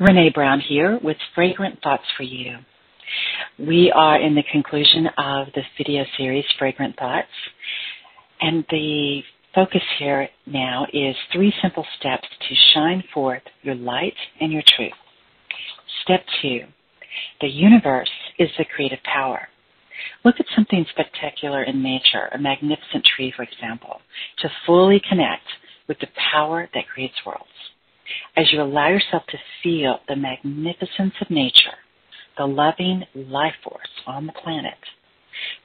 Renee Brown here with Fragrant Thoughts for You. We are in the conclusion of the video series, Fragrant Thoughts, and the focus here now is 3 simple steps to shine forth your light and your truth. Step 2, the universe is the creative power. Look at something spectacular in nature, a magnificent tree, for example, to fully connect with the power that creates worlds. As you allow yourself to feel the magnificence of nature, the loving life force on the planet,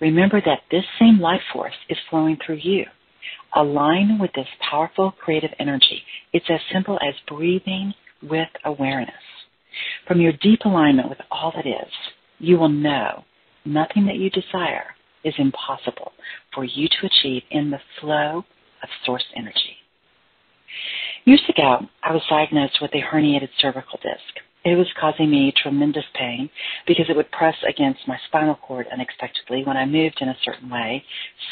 remember that this same life force is flowing through you. Align with this powerful creative energy. It's as simple as breathing with awareness. From your deep alignment with all that is, you will know nothing that you desire is impossible for you to achieve in the flow of source energy. Years ago, I was diagnosed with a herniated cervical disc. It was causing me tremendous pain because it would press against my spinal cord unexpectedly when I moved in a certain way,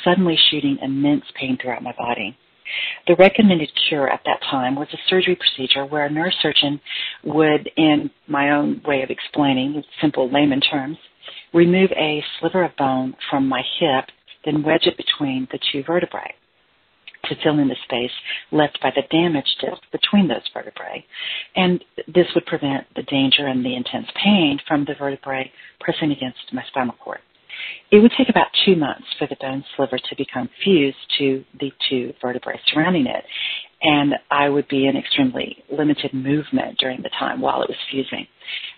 suddenly shooting immense pain throughout my body. The recommended cure at that time was a surgery procedure where a neurosurgeon would, in my own way of explaining, in simple layman terms, remove a sliver of bone from my hip, then wedge it between the 2 vertebrae to fill in the space left by the damaged disc between those vertebrae. And this would prevent the danger and the intense pain from the vertebrae pressing against my spinal cord. It would take about 2 months for the bone sliver to become fused to the 2 vertebrae surrounding it, and I would be in extremely limited movement during the time while it was fusing.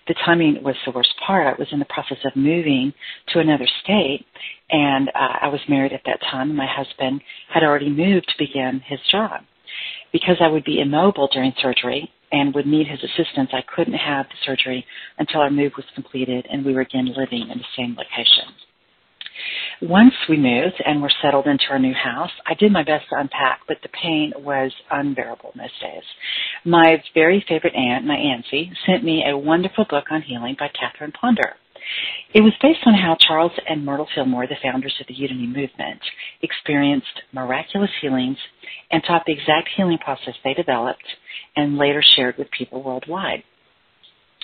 The timing was the worst part. I was in the process of moving to another state, and I was married at that time, and my husband had already moved to begin his job. Because I would be immobile during surgery and would need his assistance, I couldn't have the surgery until our move was completed and we were again living in the same location. Once we moved and were settled into our new house, I did my best to unpack, but the pain was unbearable most days. My very favorite aunt, my auntie, sent me a wonderful book on healing by Catherine Ponder. It was based on how Charles and Myrtle Fillmore, the founders of the Unity movement, experienced miraculous healings and taught the exact healing process they developed and later shared with people worldwide.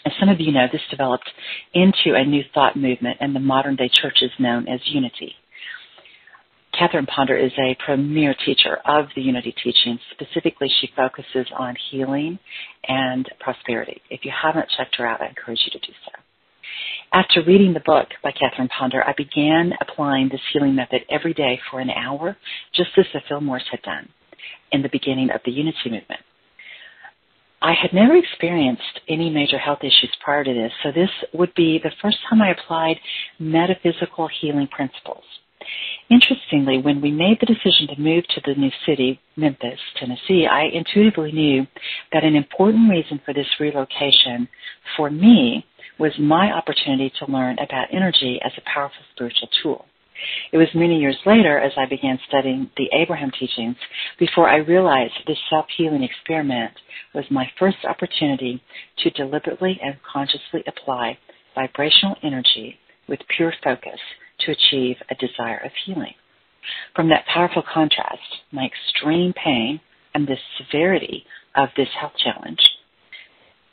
As some of you know, this developed into a new thought movement in the modern-day churches known as Unity. Catherine Ponder is a premier teacher of the Unity teachings. Specifically, she focuses on healing and prosperity. If you haven't checked her out, I encourage you to do so. After reading the book by Catherine Ponder, I began applying this healing method every day for an hour, just as the Fillmores had done in the beginning of the Unity movement. I had never experienced any major health issues prior to this, so this would be the first time I applied metaphysical healing principles. Interestingly, when we made the decision to move to the new city, Memphis, Tennessee, I intuitively knew that an important reason for this relocation for me was my opportunity to learn about energy as a powerful spiritual tool. It was many years later, as I began studying the Abraham teachings, before I realized this self-healing experiment was my first opportunity to deliberately and consciously apply vibrational energy with pure focus to achieve a desire of healing. From that powerful contrast, my extreme pain and the severity of this health challenge,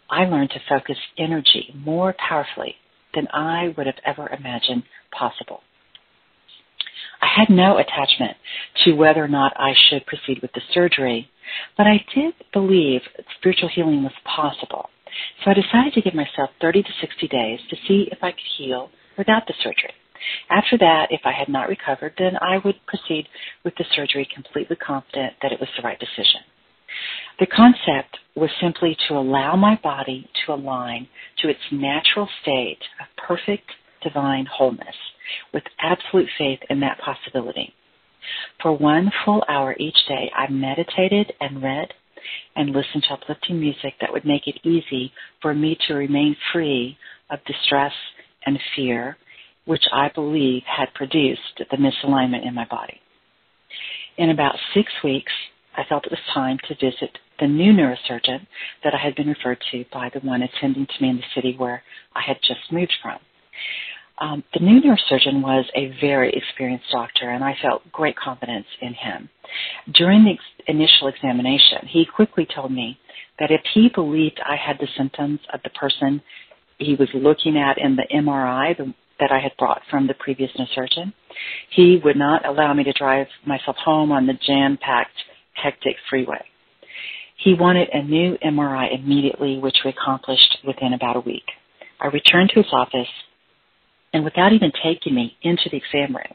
I learned to focus energy more powerfully than I would have ever imagined possible. I had no attachment to whether or not I should proceed with the surgery, but I did believe spiritual healing was possible. So I decided to give myself 30 to 60 days to see if I could heal without the surgery. After that, if I had not recovered, then I would proceed with the surgery completely confident that it was the right decision. The concept was simply to allow my body to align to its natural state of perfect divine wholeness, with absolute faith in that possibility. For 1 full hour each day, I meditated and read and listened to uplifting music that would make it easy for me to remain free of distress and fear, which I believe had produced the misalignment in my body. In about 6 weeks, I felt it was time to visit the new neurosurgeon that I had been referred to by the one attending to me in the city where I had just moved from. The new neurosurgeon was a very experienced doctor, and I felt great confidence in him. During the initial examination, he quickly told me that if he believed I had the symptoms of the person he was looking at in the MRI that I had brought from the previous neurosurgeon, he would not allow me to drive myself home on the jam-packed, hectic freeway. He wanted a new MRI immediately, which we accomplished within about a week. I returned to his office, and without even taking me into the exam room,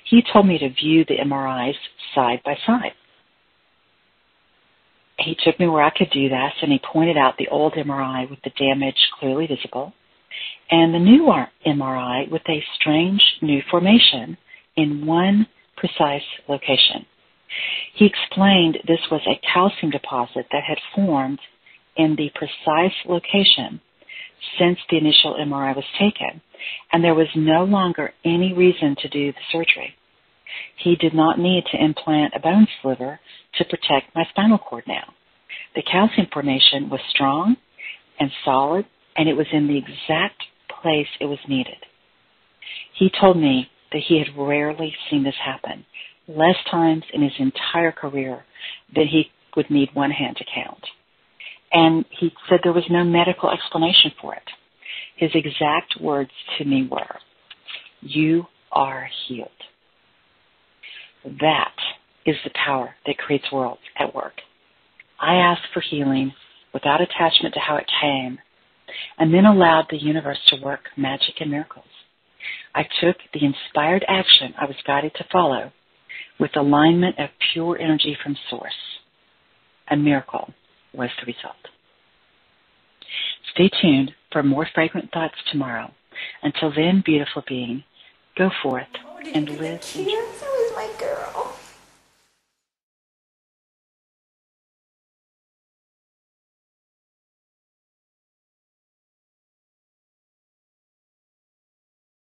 he told me to view the MRIs side by side. He took me where I could do that, and he pointed out the old MRI with the damage clearly visible, and the new MRI with a strange new formation in one precise location. He explained this was a calcium deposit that had formed in the precise location since the initial MRI was taken, and there was no longer any reason to do the surgery. He did not need to implant a bone sliver to protect my spinal cord now. The calcium formation was strong and solid, and it was in the exact place it was needed. He told me that he had rarely seen this happen, less times in his entire career than he would need one hand to count. And he said there was no medical explanation for it. His exact words to me were, "You are healed." That is the power that creates worlds at work. I asked for healing without attachment to how it came, and then allowed the universe to work magic and miracles. I took the inspired action I was guided to follow with alignment of pure energy from Source. A miracle was the result. Stay tuned for more fragrant thoughts tomorrow. Until then, beautiful being, go forth and live. She was my girl.